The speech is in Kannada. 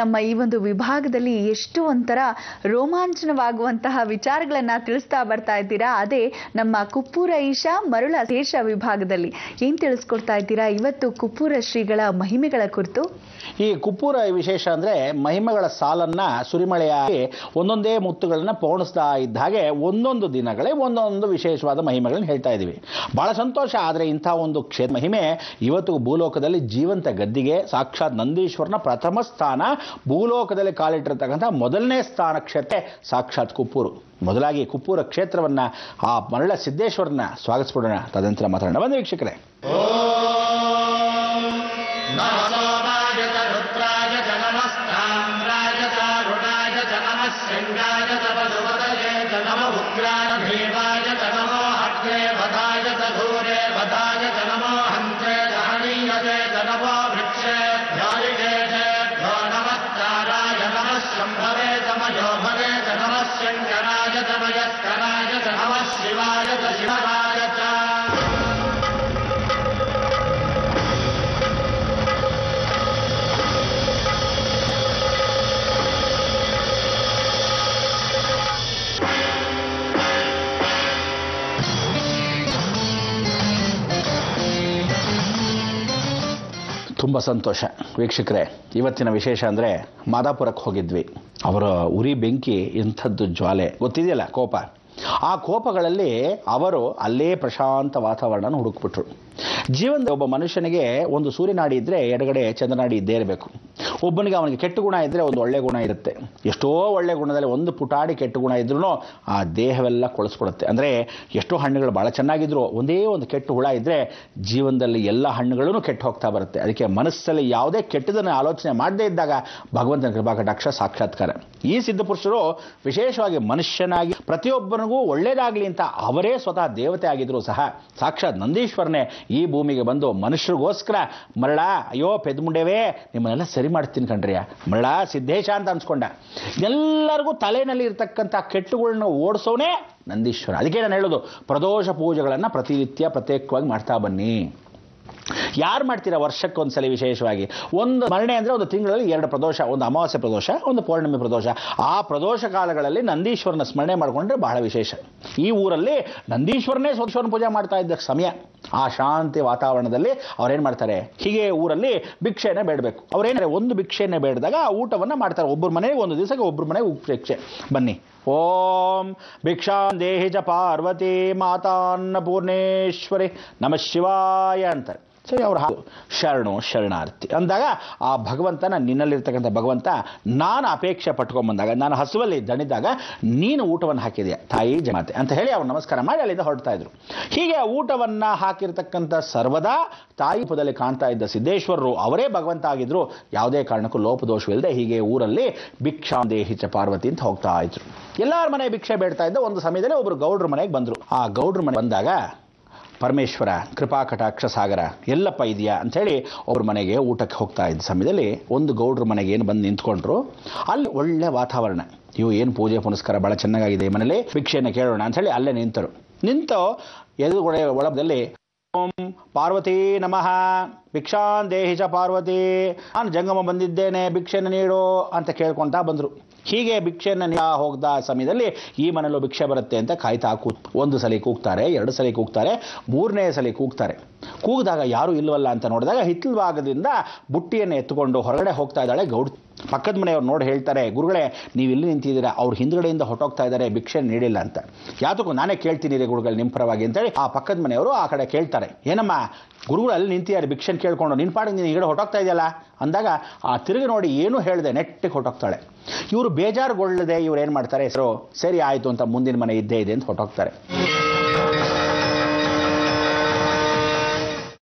ನಮ್ಮ ಈ ಒಂದು ವಿಭಾಗದಲ್ಲಿ ಎಷ್ಟು ಒಂಥರ ರೋಮಾಂಚನವಾಗುವಂತಹ ವಿಚಾರಗಳನ್ನ ತಿಳಿಸ್ತಾ ಬರ್ತಾ ಇದ್ದೀರಾ. ಅದೇ ನಮ್ಮ ಕುಪ್ಪೂರ ಈಶಾ ಮರುಳ ಶೇಷ ವಿಭಾಗದಲ್ಲಿ ಏನ್ ತಿಳಿಸ್ಕೊಡ್ತಾ ಇದ್ದೀರಾ ಇವತ್ತು ಕುಪ್ಪೂರ ಶ್ರೀಗಳ ಮಹಿಮೆಗಳ ಕುರಿತು? ಈ ಕುಪ್ಪೂರ ವಿಶೇಷ ಅಂದ್ರೆ ಮಹಿಮೆಗಳ ಸಾಲನ್ನ ಸುರಿಮಳೆಯಾಗಿ ಒಂದೊಂದೇ ಮುತ್ತುಗಳನ್ನ ಪೋಣಿಸ್ತಾ ಇದ್ದ ಹಾಗೆ ಒಂದೊಂದು ದಿನಗಳೇ ಒಂದೊಂದು ವಿಶೇಷವಾದ ಮಹಿಮೆಗಳನ್ನ ಹೇಳ್ತಾ ಇದೀವಿ. ಬಹಳ ಸಂತೋಷ. ಆದರೆ ಇಂಥ ಒಂದು ಕ್ಷೇತ್ರ ಮಹಿಮೆ ಇವತ್ತು ಭೂಲೋಕದಲ್ಲಿ ಜೀವಂತ ಗದ್ದಿಗೆ ಸಾಕ್ಷಾತ್ ನಂದೀಶ್ವರನ ಪ್ರಥಮ ಸ್ಥಾನ, ಭೂಲೋಕದಲ್ಲಿ ಕಾಲಿಟ್ಟಿರ್ತಕ್ಕಂಥ ಮೊದಲನೇ ಸ್ಥಾನ ಕ್ಷೇತ್ರ ಸಾಕ್ಷಾತ್ ಕುಪ್ಪೂರು. ಮೊದಲಾಗಿ ಕುಪ್ಪೂರ ಕ್ಷೇತ್ರವನ್ನ ಆ ಮರಳ ಸಿದ್ದೇಶ್ವರನ ಸ್ವಾಗತಿಸ್ಬಿಡೋಣ, ತದನಂತರ ಮಾತಾಡೋಣ. ಬನ್ನಿ ವೀಕ್ಷಕರೇ. ತುಂಬ ಸಂತೋಷ ವೀಕ್ಷಕರೇ. ಇವತ್ತಿನ ವಿಶೇಷ ಅಂದರೆ ಮಾದಾಪುರಕ್ಕೆ ಹೋಗಿದ್ವಿ. ಅವರ ಉರಿ ಬೆಂಕಿ ಇಂಥದ್ದು ಜ್ವಾಲೆ ಗೊತ್ತಿದೆಯಲ್ಲ, ಕೋಪ. ಆ ಕೋಪಗಳಲ್ಲಿ ಅವರು ಅಲ್ಲೇ ಪ್ರಶಾಂತ ವಾತಾವರಣ ಹುಡುಕ್ಬಿಟ್ರು. ಜೀವನದ ಒಬ್ಬ ಮನುಷ್ಯನಿಗೆ ಒಂದು ಸೂರ್ಯನಾಡಿ ಇದ್ದರೆ ಎಡಗಡೆ ಚಂದ್ರನಾಡಿ ಇದ್ದೇ ಇರಬೇಕು. ಒಬ್ಬನಿಗೆ ಅವನಿಗೆ ಕೆಟ್ಟ ಗುಣ ಇದ್ದರೆ ಒಂದು ಒಳ್ಳೆ ಗುಣ ಇರುತ್ತೆ. ಎಷ್ಟೋ ಒಳ್ಳೆ ಗುಣದಲ್ಲಿ ಒಂದು ಪುಟಾಡಿ ಕೆಟ್ಟ ಗುಣ ಇದ್ರೂ ಆ ದೇಹವೆಲ್ಲ ಕೊಳಿಸ್ಕೊಡುತ್ತೆ. ಅಂದರೆ ಎಷ್ಟೋ ಹಣ್ಣುಗಳು ಭಾಳ ಚೆನ್ನಾಗಿದ್ರು, ಒಂದೇ ಒಂದು ಕೆಟ್ಟ ಹುಳ ಇದ್ದರೆ ಜೀವನದಲ್ಲಿ ಎಲ್ಲ ಹಣ್ಣುಗಳೂ ಕೆಟ್ಟು ಹೋಗ್ತಾ ಬರುತ್ತೆ. ಅದಕ್ಕೆ ಮನಸ್ಸಲ್ಲಿ ಯಾವುದೇ ಕೆಟ್ಟದನ್ನು ಆಲೋಚನೆ ಮಾಡದೇ ಇದ್ದಾಗ ಭಗವಂತನ ಕೃಪಾಕಟಾಕ್ಷ ಸಾಕ್ಷಾತ್ಕಾರ. ಈ ಸಿದ್ಧಪುರುಷರು ವಿಶೇಷವಾಗಿ ಮನುಷ್ಯನಾಗಿ ಪ್ರತಿಯೊಬ್ಬನಿಗೂ ಒಳ್ಳೇದಾಗಲಿ ಅಂತ ಅವರೇ ಸ್ವತಃ ದೇವತೆ ಆಗಿದ್ರು ಸಹ ಸಾಕ್ಷಾತ್ ನಂದೀಶ್ವರನೇ ಈ ಭೂಮಿಗೆ ಬಂದು ಮನುಷ್ಯರಿಗೋಸ್ಕರ ಮರಳ, ಅಯ್ಯೋ ಪೆದ್ಮುಂಡೇವೇ ನಿಮ್ಮನ್ನೆಲ್ಲ ಸರಿ ಮಾಡ್ತೀನಿ ಕಣ್ರಿಯ ಮರಳ ಸಿದ್ದೇಶ ಅಂತ ಅನ್ಸ್ಕೊಂಡ. ಎಲ್ಲರಿಗೂ ತಲೆಯಲ್ಲಿ ಇರ್ತಕ್ಕಂಥ ಕೆಟ್ಟುಗಳನ್ನ ಓಡಿಸೋನೇ ನಂದೀಶ್ವರ. ಅದಕ್ಕೆ ನಾನು ಹೇಳೋದು, ಪ್ರದೋಷ ಪೂಜೆಗಳನ್ನು ಪ್ರತಿನಿತ್ಯ ಪ್ರತ್ಯೇಕವಾಗಿ ಮಾಡ್ತಾ ಬನ್ನಿ. ಯಾರು ಮಾಡ್ತೀರಾ ವರ್ಷಕ್ಕೊಂದ್ಸಲ ವಿಶೇಷವಾಗಿ? ಒಂದು ಮರಣೆ ಅಂದರೆ ಒಂದು ತಿಂಗಳಲ್ಲಿ 2 ಪ್ರದೋಷ, ಒಂದು ಅಮಾವಾಸ್ಯೆ ಪ್ರದೋಷ, ಒಂದು ಪೌರ್ಣಿಮೆ ಪ್ರದೋಷ. ಆ ಪ್ರದೋಷ ಕಾಲಗಳಲ್ಲಿ ನಂದೀಶ್ವರನ ಸ್ಮರಣೆ ಮಾಡಿಕೊಂಡ್ರೆ ಬಹಳ ವಿಶೇಷ. ಈ ಊರಲ್ಲಿ ನಂದೀಶ್ವರನೇ ಸ್ವತಃ ಪೂಜೆ ಮಾಡ್ತಾ ಇದ್ದ ಸಮಯ, ಆ ಶಾಂತಿ ವಾತಾವರಣದಲ್ಲಿ ಅವ್ರೇನು ಮಾಡ್ತಾರೆ, ಹೀಗೆ ಊರಲ್ಲಿ ಭಿಕ್ಷೆನೇ ಬೇಡಬೇಕು. ಅವ್ರೇನಾರೆ ಒಂದು ಭಿಕ್ಷೆನೇ ಬೇಡಿದಾಗ ಆ ಊಟವನ್ನು ಮಾಡ್ತಾರೆ. ಒಬ್ಬರ ಮನೆಗೆ ಒಂದು ದಿವಸಕ್ಕೆ ಒಬ್ಬರ ಮನೆಗೆ ಭಿಕ್ಷೆ. ಬನ್ನಿ. ಓಂ ಭಿಕ್ಷಾಂ ದೇಹಿ ಚ ಪಾರ್ವತಿ ಮಾತಾ ಅನ್ನಪೂರ್ಣೇಶ್ವರಿ ನಮಃ ಶಿವಾಯ ಅಂತಾರೆ. ಸರಿ, ಅವ್ರು ಶರಣು ಶರಣಾರ್ಥಿ ಅಂದಾಗ ಆ ಭಗವಂತನ, ನಿನ್ನಲ್ಲಿರ್ತಕ್ಕಂಥ ಭಗವಂತ, ನಾನು ಅಪೇಕ್ಷೆ ಪಟ್ಕೊಂಡ್ಬಂದಾಗ, ನಾನು ಹಸುವಲ್ಲಿ ದಣಿದಾಗ ನೀನು ಊಟವನ್ನು ಹಾಕಿದೆಯಾ ತಾಯಿ ಜಮಾತೆ ಅಂತ ಹೇಳಿ ಅವ್ರು ನಮಸ್ಕಾರ ಮಾಡಿ ಅಲ್ಲಿಂದ ಹೊರಡ್ತಾ ಇದ್ರು. ಹೀಗೆ ಊಟವನ್ನು ಹಾಕಿರ್ತಕ್ಕಂಥ ಸರ್ವದಾ ತಾಯಿ ಪದದಲ್ಲಿ ಕಾಣ್ತಾ ಇದ್ದ ಸಿದ್ದೇಶ್ವರರು ಅವರೇ ಭಗವಂತ ಆಗಿದ್ರು. ಯಾವುದೇ ಕಾರಣಕ್ಕೂ ಲೋಪದೋಷವಿಲ್ಲದೆ ಹೀಗೆ ಊರಲ್ಲಿ ಭಿಕ್ಷಾಂ ದೇಹಿ ಚ ಪಾರ್ವತಿ ಅಂತ ಹೋಗ್ತಾ ಇದ್ರು. ಎಲ್ಲರ ಮನೆ ಭಿಕ್ಷೆ ಬೇಡ್ತಾ ಇದ್ದ. ಒಂದು ಸಮಯದಲ್ಲಿ ಒಬ್ಬರು ಗೌಡ್ರ ಮನೆಗೆ ಬಂದರು. ಆ ಗೌಡ್ರ ಮನೆ ಬಂದಾಗ ಪರಮೇಶ್ವರ ಕೃಪಾಕಟಾಕ್ಷ ಸಾಗರ ಎಲ್ಲಪ್ಪ ಇದೆಯಾ ಅಂಥೇಳಿ ಅವ್ರ ಮನೆಗೆ ಊಟಕ್ಕೆ ಹೋಗ್ತಾ ಇದ್ದ ಸಮಯದಲ್ಲಿ ಒಂದು ಗೌಡ್ರ ಮನೆಗೆ ಏನು ಬಂದು ನಿಂತ್ಕೊಂಡ್ರು. ಅಲ್ಲಿ ಒಳ್ಳೆ ವಾತಾವರಣ, ಇವು ಏನು ಪೂಜೆ ಪುನಸ್ಕಾರ ಭಾಳ ಚೆನ್ನಾಗಿದೆ, ಮನೇಲಿ ಭಿಕ್ಷೆಯನ್ನು ಕೇಳೋಣ ಅಂಥೇಳಿ ಅಲ್ಲೇ ನಿಂತು ಎದುರುಗಡೆ ಒಳಗದಲ್ಲಿ ಓಂ ಪಾರ್ವತಿ ನಮಃ ಭಿಕ್ಷಾಂ ದೇಹಿ ಚ ಪಾರ್ವತಿ, ನಾನು ಜಂಗಮ ಬಂದಿದ್ದೇನೆ ಭಿಕ್ಷೆಯನ್ನು ನೀಡು ಅಂತ ಕೇಳ್ಕೊತಾ ಬಂದರು. ಹೀಗೆ ಭಿಕ್ಷೆಯನ್ನು ಹೋಗ್ದ ಸಮಯದಲ್ಲಿ ಈ ಮನೆಯಲ್ಲೂ ಭಿಕ್ಷೆ ಬರುತ್ತೆ ಅಂತ ಕಾಯ್ತಾ ಒಂದು ಸಲ ಕೂಗ್ತಾರೆ, 2 ಸಲ ಕೂಗ್ತಾರೆ, 3ನೇ ಸಲ ಕೂಗ್ತಾರೆ. ಕೂಗಿದಾಗ ಯಾರೂ ಇಲ್ವಲ್ಲ ಅಂತ ನೋಡಿದಾಗ ಹಿತ್ತಲ ಭಾಗದಿಂದ ಬುಟ್ಟಿಯನ್ನು ಎತ್ತುಕೊಂಡು ಹೊರಗಡೆ ಹೋಗ್ತಾ ಇದ್ದಾಳೆ ಗೌಡ್. ಪಕ್ಕದ ಮನೆಯವ್ರು ನೋಡಿ ಹೇಳ್ತಾರೆ, ಗುರುಗಳೇ ನೀವು ಇಲ್ಲಿ ನಿಂತಿದ್ದೀರಾ, ಅವ್ರು ಹಿಂದ್ಗಡೆಯಿಂದ ಹೊಟ್ಟೋಗ್ತಾ ಇದ್ದಾರೆ, ಭಿಕ್ಷೆ ನೀಡಿಲ್ಲ ಅಂತ. ಯಾತಕ್ಕೂ ನಾನೇ ಕೇಳ್ತೀನಿ ರೀ ಗುರುಗಳು ನಿಮ್ಮ ಪರವಾಗಿ ಅಂತೇಳಿ ಆ ಪಕ್ಕದ ಮನೆಯವರು ಆ ಕಡೆ ಕೇಳ್ತಾರೆ, ಏನಮ್ಮ ಗುರುಗಳು ಅಲ್ಲಿ ನಿಂತಿದ್ದಾರೆ ಭಿಕ್ಷೆನ ಕೇಳ್ಕೊಂಡು, ನಿನ್ನ ಪಾಡಿಗೆ ನೀನು ಈ ಕಡೆ ಹೊಟ್ಟೋಗ್ತಾ ಇದೆಯಲ್ಲ ಅಂದಾಗ ಆ ತಿರುಗಿ ನೋಡಿ ಏನೂ ಹೇಳಿದೆ ನೆಟ್ಟಿಗೆ ಹೊಟ್ಟೋಗ್ತಾಳೆ. ಇವರು ಬೇಜಾರುಗೊಳ್ಳದೆ ಇವ್ರು ಏನು ಮಾಡ್ತಾರೆ, ಸರಿ ಆಯಿತು ಅಂತ ಮುಂದಿನ ಮನೆ ಇದ್ದೇ ಇದೆ ಅಂತ ಹೊಟ್ಟೋಗ್ತಾರೆ.